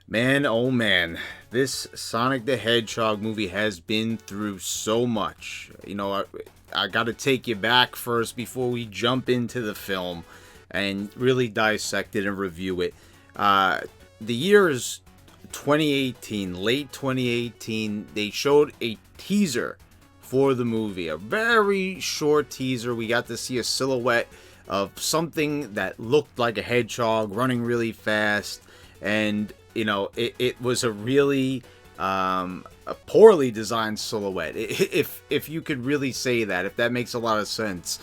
Man, oh man, this Sonic the Hedgehog movie has been through so much. I got to take you back first before we jump into the film and really dissect it and review it. The year is 2018, late 2018. They showed a teaser for the movie, a very short teaser. We got to see a silhouette of something that looked like a hedgehog running really fast, and it was a really a poorly designed silhouette, if you could really say that, if that makes a lot of sense.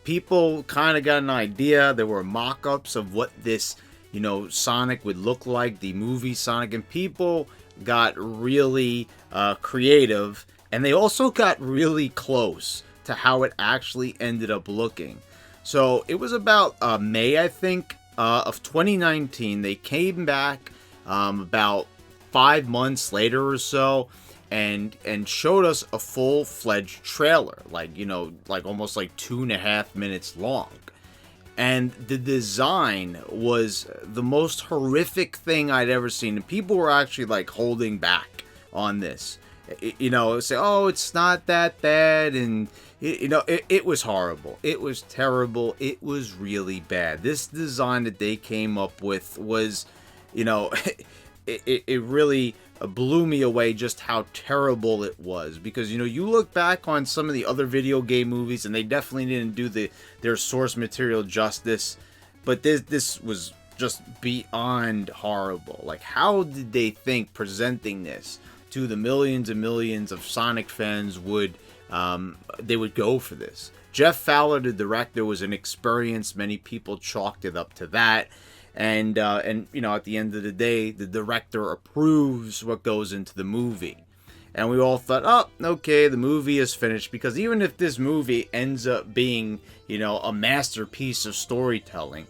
People kind of got an idea. There were mock-ups of what this Sonic would look like, the movie Sonic, and people got really creative, and they also got really close to how it actually ended up looking. So it was about May, I think, of 2019. They came back about 5 months later or so, and showed us a full-fledged trailer, like almost like 2.5 minutes long. And the design was the most horrific thing I'd ever seen. And people were actually like holding back on this. Say, oh, it's not that bad. And, it was horrible. It was terrible. It was really bad. This design that they came up with was, it really blew me away just how terrible it was. Because, you look back on some of the other video game movies and they definitely didn't do their source material justice. But this was just beyond horrible. Like, how did they think presenting this to the millions and millions of Sonic fans would go for this? Jeff Fowler, the director, was inexperienced. Many people chalked it up to that. And at the end of the day, the director approves what goes into the movie. And we all thought, oh, okay, the movie is finished. Because even if this movie ends up being, a masterpiece of storytelling,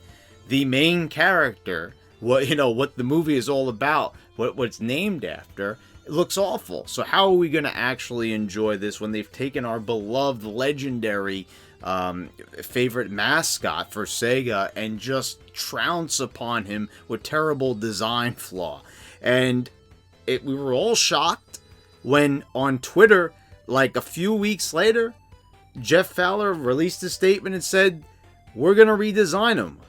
the main character, what the movie is all about, what it's named after, it looks awful. So how are we going to actually enjoy this when they've taken our beloved, legendary favorite mascot for Sega and just trounce upon him with terrible design flaw? And we were all shocked when on Twitter, like a few weeks later, Jeff Fowler released a statement and said, we're going to redesign him.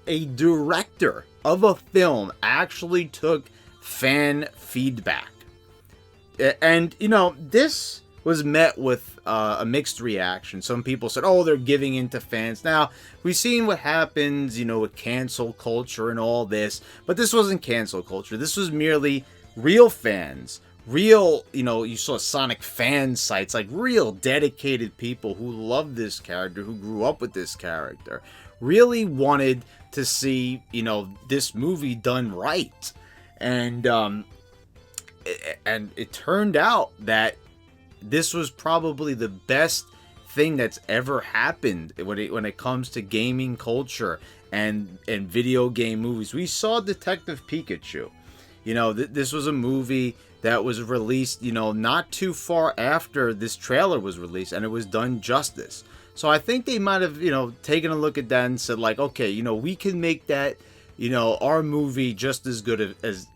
A director of a film actually took fan feedback. And, this was met with a mixed reaction. Some people said, oh, they're giving in to fans. Now, we've seen what happens, with cancel culture and all this. But this wasn't cancel culture. This was merely real fans. Real, you saw Sonic fan sites, like real dedicated people who loved this character, who grew up with this character, really wanted to see, this movie done right. And it turned out that this was probably the best thing that's ever happened when it comes to gaming culture and video game movies. We saw Detective Pikachu. This was a movie that was released, not too far after this trailer was released, and it was done justice. So I think they might have, taken a look at that and said, like, okay, we can make that, our movie just as good as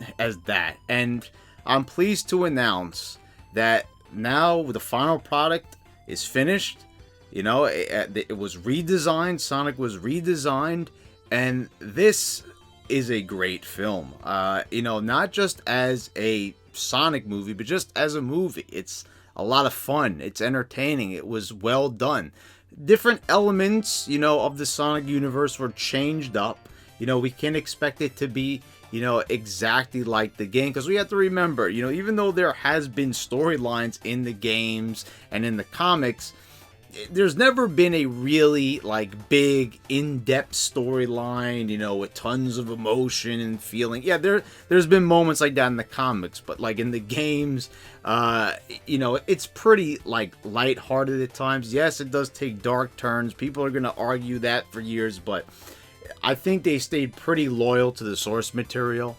that. And I'm pleased to announce that now the final product is finished. It was redesigned. Sonic was redesigned, and this is a great film. Not just as a Sonic movie, but just as a movie. It's a lot of fun. It's entertaining. It was well done. Different elements, of the Sonic universe were changed up. We can't expect it to be, exactly like the game, because we have to remember, even though there has been storylines in the games and in the comics, there's never been a really big in-depth storyline, with tons of emotion and feeling. Yeah, there's been moments like that in the comics, but in the games, it's pretty lighthearted at times. Yes, it does take dark turns. People are gonna argue that for years, but I think they stayed pretty loyal to the source material.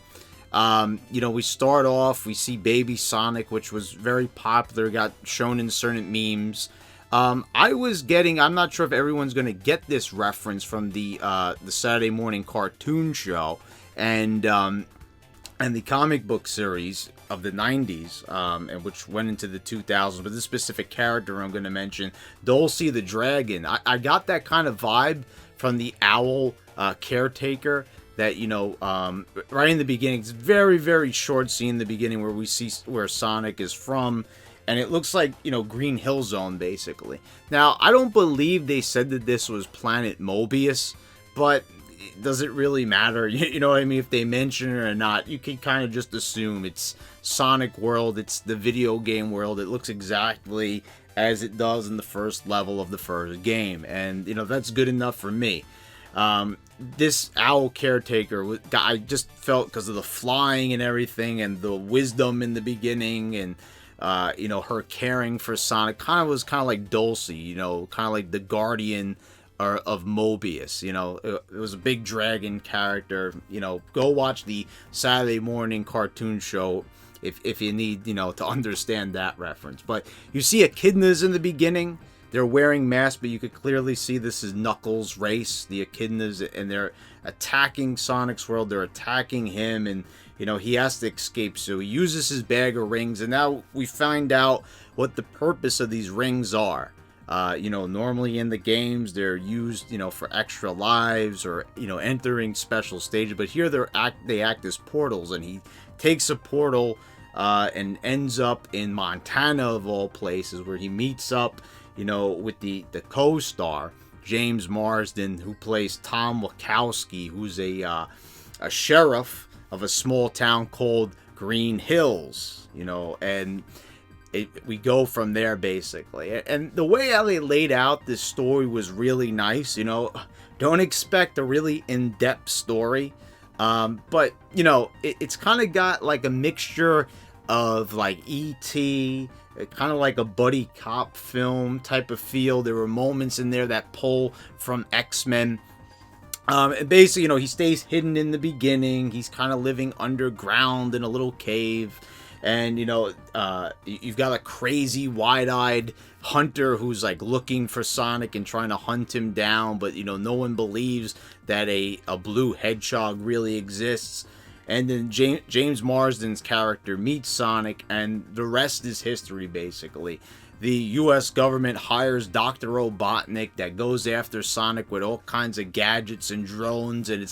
We start off, we see Baby Sonic, which was very popular, got shown in certain memes. I'm not sure if everyone's going to get this reference from the Saturday morning cartoon show, and the comic book series of the 90s, and which went into the 2000s. But this specific character I'm going to mention, Dulcie the Dragon, I got that kind of vibe from the owl caretaker. That, you know, right in the beginning, it's very, very short scene in the beginning where we see where Sonic is from, and it looks like, you know, Green Hill Zone, basically. Now, I don't believe they said that this was Planet Mobius, but does it really matter? You know what I mean? If they mention it or not, you can kind of just assume it's Sonic World, it's the video game world. It looks exactly as it does in the first level of the first game, and, you know, that's good enough for me. This owl caretaker, I just felt, because of the flying and everything, and the wisdom in the beginning, and you know, her caring for Sonic, was kind of like Dulcie, you know, kind of like the guardian of Mobius. You know, it was a big dragon character. You know, go watch the Saturday morning cartoon show if you need, you know, to understand that reference. But you see echidnas in the beginning. They're wearing masks, but you could clearly see this is Knuckles' race, the echidnas, and they're attacking Sonic's world. They're attacking him, and, you know, he has to escape. So he uses his bag of rings, and now we find out what the purpose of these rings are. You know, normally in the games, they're used, you know, for extra lives or, you know, entering special stages. But here they act as portals, and he takes a portal and ends up in Montana, of all places, where he meets up, you know, with the co-star, James Marsden, who plays Tom Wachowski, who's a sheriff of a small town called Green Hills, you know, and we go from there, basically. And the way how they laid out this story was really nice, you know. Don't expect a really in-depth story, but, you know, it's kind of got like a mixture of like E.T., kind of like a buddy cop film type of feel. There were moments in there that pull from X-Men. And basically, you know, he stays hidden in the beginning. He's kind of living underground in a little cave. And, you know, you've got a crazy, wide-eyed hunter who's, like, looking for Sonic and trying to hunt him down. But, you know, no one believes that a blue hedgehog really exists. And then James Marsden's character meets Sonic, and the rest is history, basically. The U.S. government hires Dr. Robotnik that goes after Sonic with all kinds of gadgets and drones, and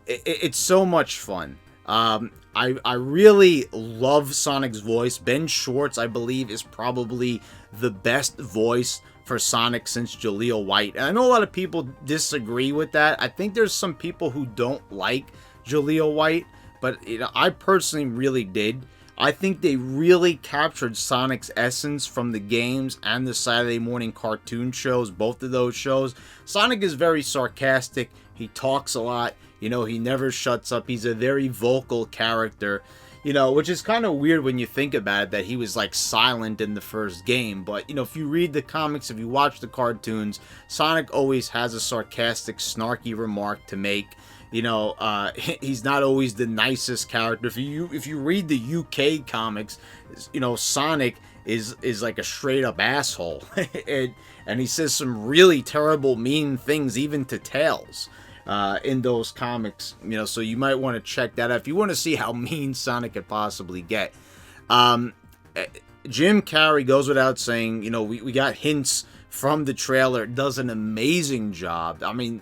it's so much fun. I really love Sonic's voice. Ben Schwartz, I believe, is probably the best voice for Sonic since Jaleel White. And I know a lot of people disagree with that. I think there's some people who don't like Jaleel White, but, you know, I personally really did. I think they really captured Sonic's essence from the games and the Saturday morning cartoon shows, both of those shows. Sonic is very sarcastic. He talks a lot. You know, he never shuts up. He's a very vocal character, you know, which is kind of weird when you think about it, that he was, like, silent in the first game. But, you know, if you read the comics, if you watch the cartoons, Sonic always has a sarcastic, snarky remark to make. You know, he's not always the nicest character. If you read the UK comics, you know, Sonic is like a straight up asshole, and he says some really terrible, mean things, even to Tails, in those comics. You know, so you might want to check that out if you want to see how mean Sonic could possibly get. Jim Carrey, goes without saying, you know, we got hints from the trailer. Does an amazing job. I mean,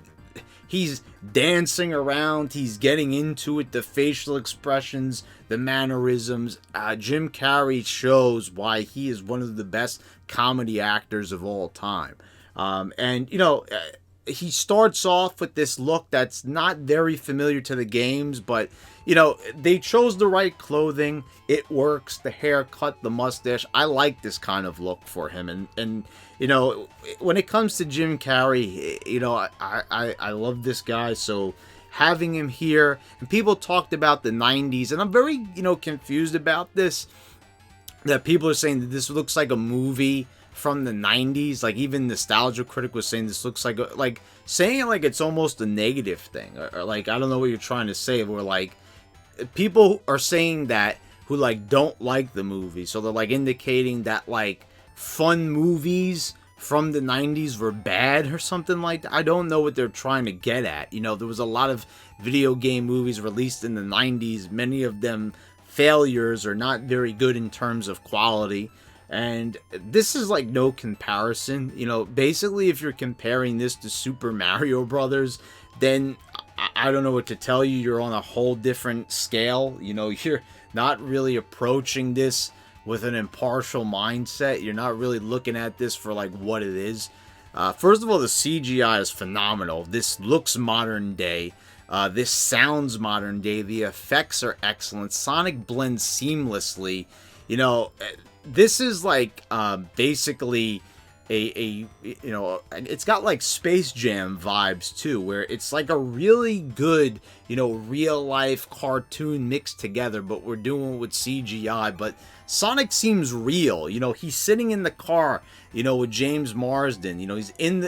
he's dancing around, he's getting into it, the facial expressions, the mannerisms. Jim Carrey shows why he is one of the best comedy actors of all time. And, you know, he starts off with this look that's not very familiar to the games, but, you know, they chose the right clothing. It works. The haircut, the mustache. I like this kind of look for him. And you know, when it comes to Jim Carrey, you know, I love this guy. So having him here, and people talked about the 90s, and I'm very, you know, confused about this, that people are saying that this looks like a movie from the 90s. Like, even Nostalgia Critic was saying this looks like saying it like it's almost a negative thing, or like, I don't know what you're trying to say, or like, people are saying that who, like, don't like the movie, so they're, like, indicating that, like, fun movies from the 90s were bad or something like that. I don't know what they're trying to get at. You know, there was a lot of video game movies released in the 90s, many of them failures or not very good in terms of quality. And this is like no comparison. You know, basically if you're comparing this to Super Mario Brothers, then I don't know what to tell you. You're on a whole different scale. You know, you're not really approaching this with an impartial mindset. You're not really looking at this for like what it is. First of all, the CGI is phenomenal. This looks modern day. This sounds modern day. The effects are excellent. Sonic blends seamlessly. You know, this is like basically you know, it's got like Space Jam vibes too, where it's like a really good, you know, real life cartoon mixed together, but we're doing it with CGI. But Sonic seems real. You know, he's sitting in the car, you know, with James Marsden. You know, he's in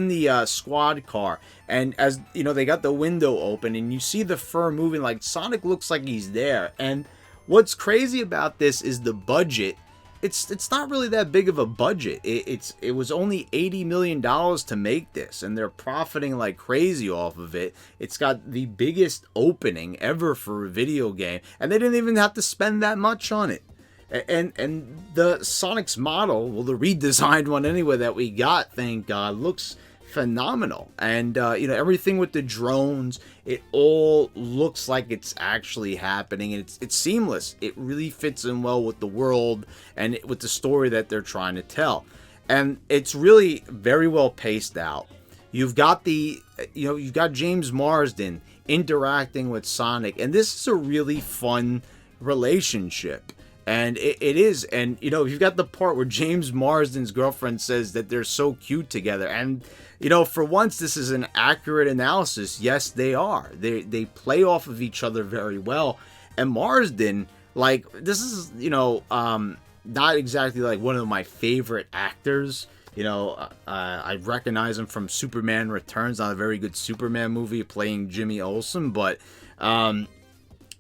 the squad car, and as you know, they got the window open, and you see the fur moving. Like Sonic looks like he's there. And what's crazy about this is the budget. It's not really that big of a budget. It was only $80 million to make this, and they're profiting like crazy off of it. It's got the biggest opening ever for a video game, and they didn't even have to spend that much on it. And the Sonic's model, well, the redesigned one anyway that we got, thank God, looks phenomenal. And you know, everything with the drones, it all looks like it's actually happening, and it's seamless. It really fits in well with the world and with the story that they're trying to tell, and it's really very well paced out. You've got you've got James Marsden interacting with Sonic, and this is a really fun relationship. And it is. And, you know, you've got the part where James Marsden's girlfriend says that they're so cute together. And, you know, for once, this is an accurate analysis. Yes, they are. They play off of each other very well. And Marsden, like, this is, you know, not exactly like one of my favorite actors. You know, I recognize him from Superman Returns, not a very good Superman movie, playing Jimmy Olsen. But,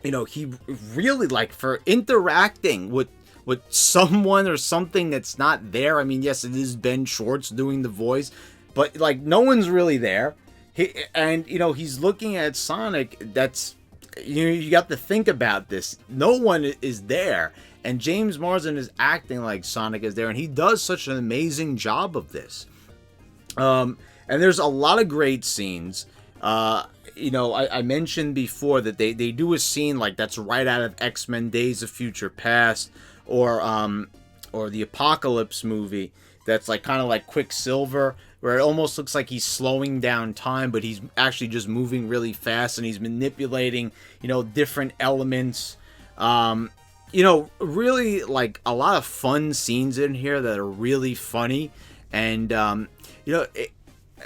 you know, he really, like, for interacting with someone or something that's not there. I mean, yes, it is Ben Schwartz doing the voice, but like no one's really there. And you know, he's looking at Sonic. That's, you know, you got to think about this. No one is there, and James Marsden is acting like Sonic is there, and he does such an amazing job of this. And there's a lot of great scenes. You know, I mentioned before that they do a scene like that's right out of X-Men Days of Future Past, or the Apocalypse movie, that's like kind of like Quicksilver, where it almost looks like he's slowing down time, but he's actually just moving really fast, and he's manipulating, you know, different elements. You know, really like a lot of fun scenes in here that are really funny. And you know,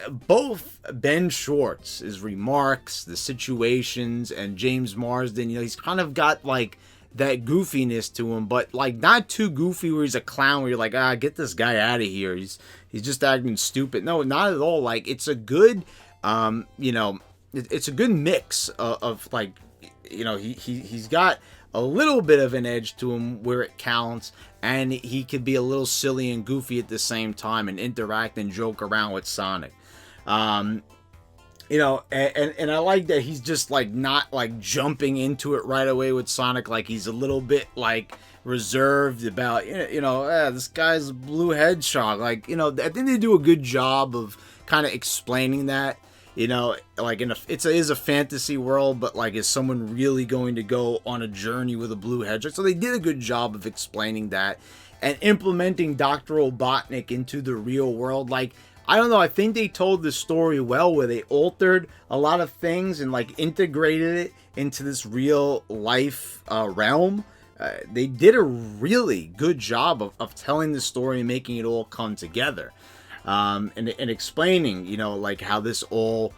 both Ben Schwartz's remarks, the situations, and James Marsden, you know, he's kind of got like that goofiness to him, but like not too goofy where he's a clown where you're like, get this guy out of here, he's just acting stupid. No, not at all. Like, it's a good you know, it's a good mix of like, you know, he's got a little bit of an edge to him where it counts, and he could be a little silly and goofy at the same time and interact and joke around with Sonic. You know, and I like that he's just like not like jumping into it right away with Sonic. Like, he's a little bit like reserved about, you know, this guy's Blue Hedgehog. Like, you know, I think they do a good job of kind of explaining that. You know, like it is a fantasy world, but like, is someone really going to go on a journey with a blue hedgehog? So they did a good job of explaining that and implementing Dr. Robotnik into the real world. Like, I don't know, I think they told the story well, where they altered a lot of things and like integrated it into this real life realm. They did a really good job of telling the story and making it all come together. And explaining, you know, like how this all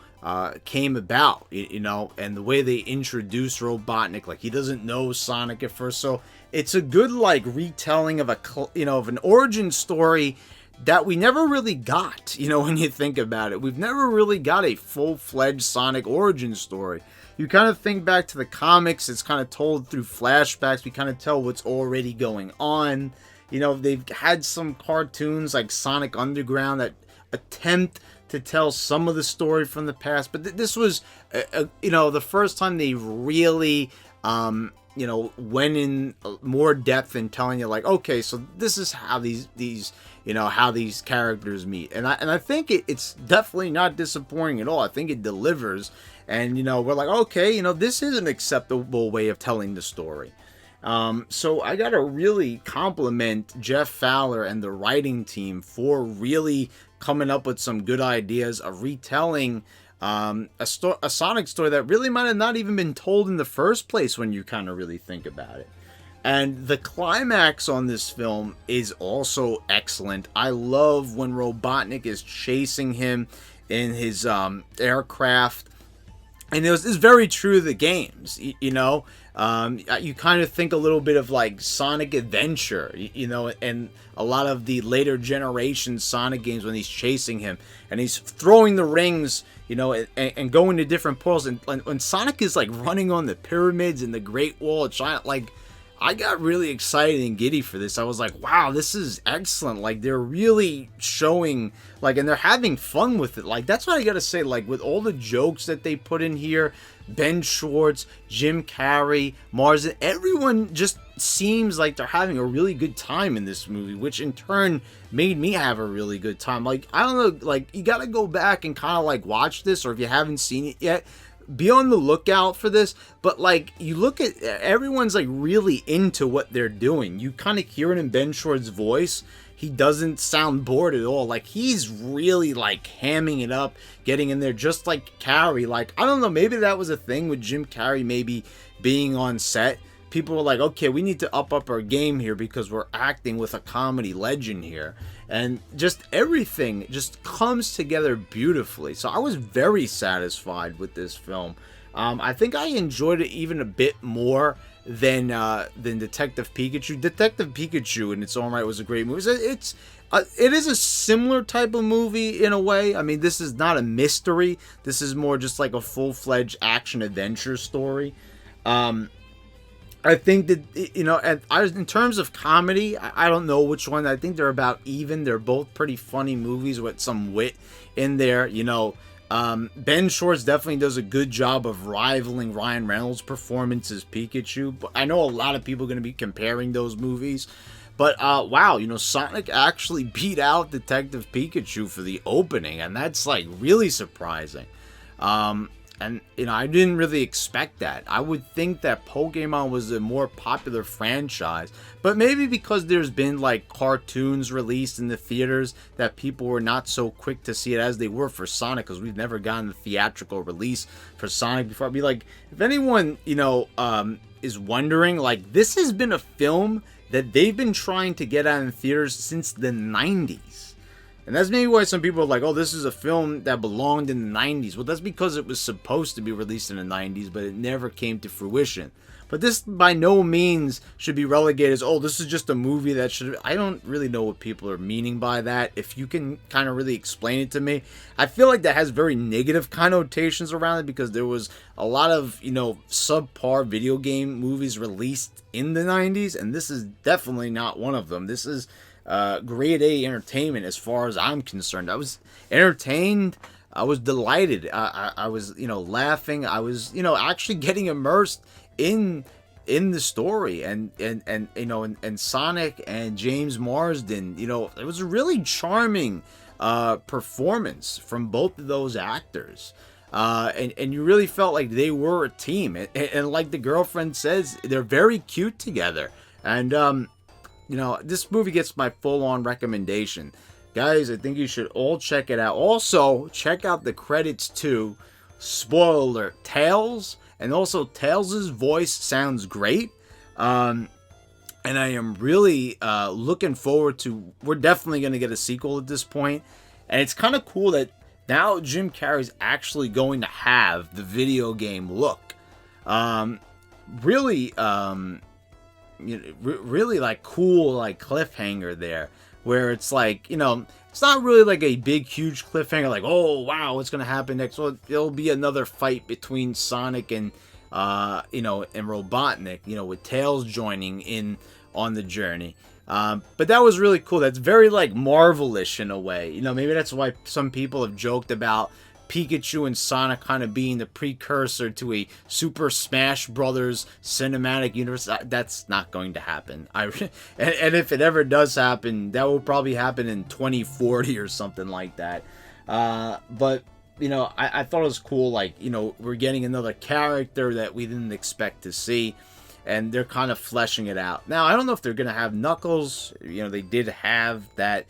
came about, you know, and the way they introduced Robotnik. Like, he doesn't know Sonic at first, so it's a good like retelling of of an origin story that we never really got. You know, when you think about it, we've never really got a full-fledged Sonic origin story. You kind of think back to the comics, it's kind of told through flashbacks. We kind of tell what's already going on. they've had some cartoons like Sonic Underground that attempt to tell some of the story from the past, but this was, the first time they really, went in more depth in telling you, like, okay, so this is how how these characters meet, and I think it's definitely not disappointing at all. I think it delivers, and we're like, okay, this is an acceptable way of telling the story. So I gotta really compliment Jeff Fowler and the writing team for really coming up with some good ideas of retelling a Sonic story that really might have not even been told in the first place when you kind of really think about it. And the climax on this film is also excellent. I love when Robotnik is chasing him in his aircraft. And it's very true to the games, you kind of think a little bit of like Sonic Adventure, and a lot of the later generation Sonic games when he's chasing him and he's throwing the rings, and going to different portals. And when Sonic is like running on the pyramids and the Great Wall of China, like, I got really excited and giddy for this. I was like, wow, this is excellent. Like, they're really showing, like, and they're having fun with it. Like, that's what I gotta say. Like, with all the jokes that they put in here, Ben Schwartz, Jim Carrey, Marsden, everyone just seems like they're having a really good time in this movie, which in turn made me have a really good time. Like, I don't know, like, you gotta go back and kind of, like, watch this, or if you haven't seen it yet, be on the lookout for this. But like, you look at everyone's like really into what they're doing. You kind of hear it in Ben Schwartz's voice. He doesn't sound bored at all. Like, he's really like hamming it up, getting in there, just like Carrey. Like, I don't know, maybe that was a thing with Jim Carrey maybe being on set. People were like, okay, we need to up our game here because we're acting with a comedy legend here. And just everything just comes together beautifully. So I was very satisfied with this film. I think I enjoyed it even a bit more than Detective Pikachu. Detective Pikachu in its own right was a great movie. It is a similar type of movie in a way. I mean, this is not a mystery. This is more just like a full-fledged action-adventure story. I think that, in terms of comedy, I don't know which one. I think they're about even. They're both pretty funny movies with some wit in there. Ben Schwartz definitely does a good job of rivaling Ryan Reynolds' performance as Pikachu. But I know a lot of people are going to be comparing those movies. But, wow, Sonic actually beat out Detective Pikachu for the opening. And that's, like, really surprising. And, I didn't really expect that. I would think that Pokemon was a more popular franchise. But maybe because there's been, like, cartoons released in the theaters that people were not so quick to see it as they were for Sonic. Because we've never gotten the theatrical release for Sonic before. I'd be like, if anyone, is wondering, like, this has been a film that they've been trying to get out in theaters since the 90s. And that's maybe why some people are like, oh, this is a film that belonged in the 90s. Well, that's because it was supposed to be released in the 90s, but it never came to fruition. But this by no means should be relegated as, oh, this is just a movie that should... I don't really know what people are meaning by that. If you can kind of really explain it to me. I feel like that has very negative connotations around it because there was a lot of, subpar video game movies released in the 90s, and this is definitely not one of them. This is... grade A entertainment as far as I'm concerned. I was entertained. I was delighted. I was, laughing. I was, actually getting immersed in the story and Sonic and James Marsden. It was a really charming performance from both of those actors. And you really felt like they were a team. And like the girlfriend says, they're very cute together. And, this movie gets my full-on recommendation. Guys, I think you should all check it out. Also, check out the credits too. Spoiler alert, Tails. And also, Tails' voice sounds great. And I am really looking forward to... We're definitely going to get a sequel at this point. And it's kind of cool that now Jim Carrey's actually going to have the video game look. Really like cool like cliffhanger there where it's like it's not really like a big huge cliffhanger like, oh wow, what's gonna happen next. Well, it'll be another fight between Sonic and and Robotnik, with Tails joining in on the journey. But that was really cool. That's very like Marvel-ish in a way. You know, maybe that's why some people have joked about Pikachu and Sonic kind of being the precursor to a Super Smash Brothers cinematic universe. That's not going to happen. And if it ever does happen, that will probably happen in 2040 or something like that. But you know, I thought it was cool. Like, you know, we're getting another character that we didn't expect to see, and they're kind of fleshing it out. Now, I don't know if they're gonna have Knuckles. You know, they did have that,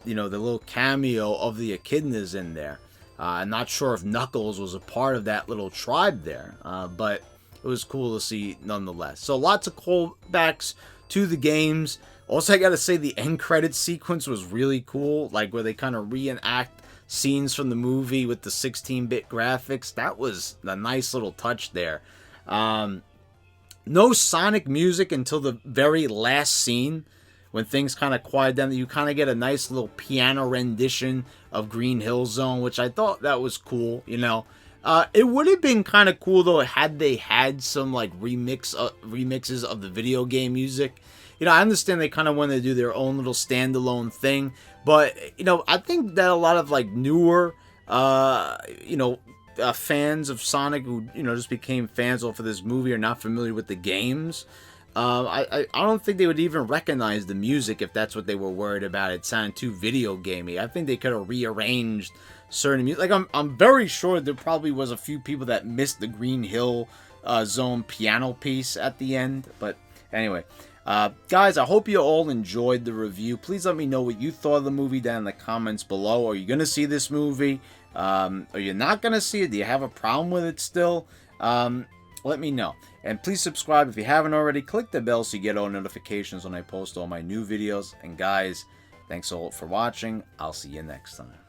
you know, the little cameo of the echidnas in there. I'm not sure if Knuckles was a part of that little tribe there, but it was cool to see nonetheless. So lots of callbacks to the games. Also, I gotta say the end credit sequence was really cool, like where they kind of reenact scenes from the movie with the 16-bit graphics. That was a nice little touch there. No Sonic music until the very last scene, when things kind of quiet down. You kind of get a nice little piano rendition of Green Hill Zone, which I thought that was cool, you know. It would have been kind of cool, though, had they had some, like, remixes of the video game music. You know, I understand they kind of want to do their own little standalone thing, but, you know, I think that a lot of, like, newer, you know, fans of Sonic who, you know, just became fans off of this movie are not familiar with the games. I don't think they would even recognize the music if that's what they were worried about. It sounded too video gamey. I think they could have rearranged certain music. Like, I'm very sure there probably was a few people that missed the Green Hill Zone piano piece at the end. But anyway, guys, I hope you all enjoyed the review. Please let me know what you thought of the movie down in the comments below. Are you going to see this movie? Are you not going to see it? Do you have a problem with it still? Let me know. And please subscribe if you haven't already. Click the bell so you get all notifications when I post all my new videos. And guys, thanks all for watching. I'll see you next time.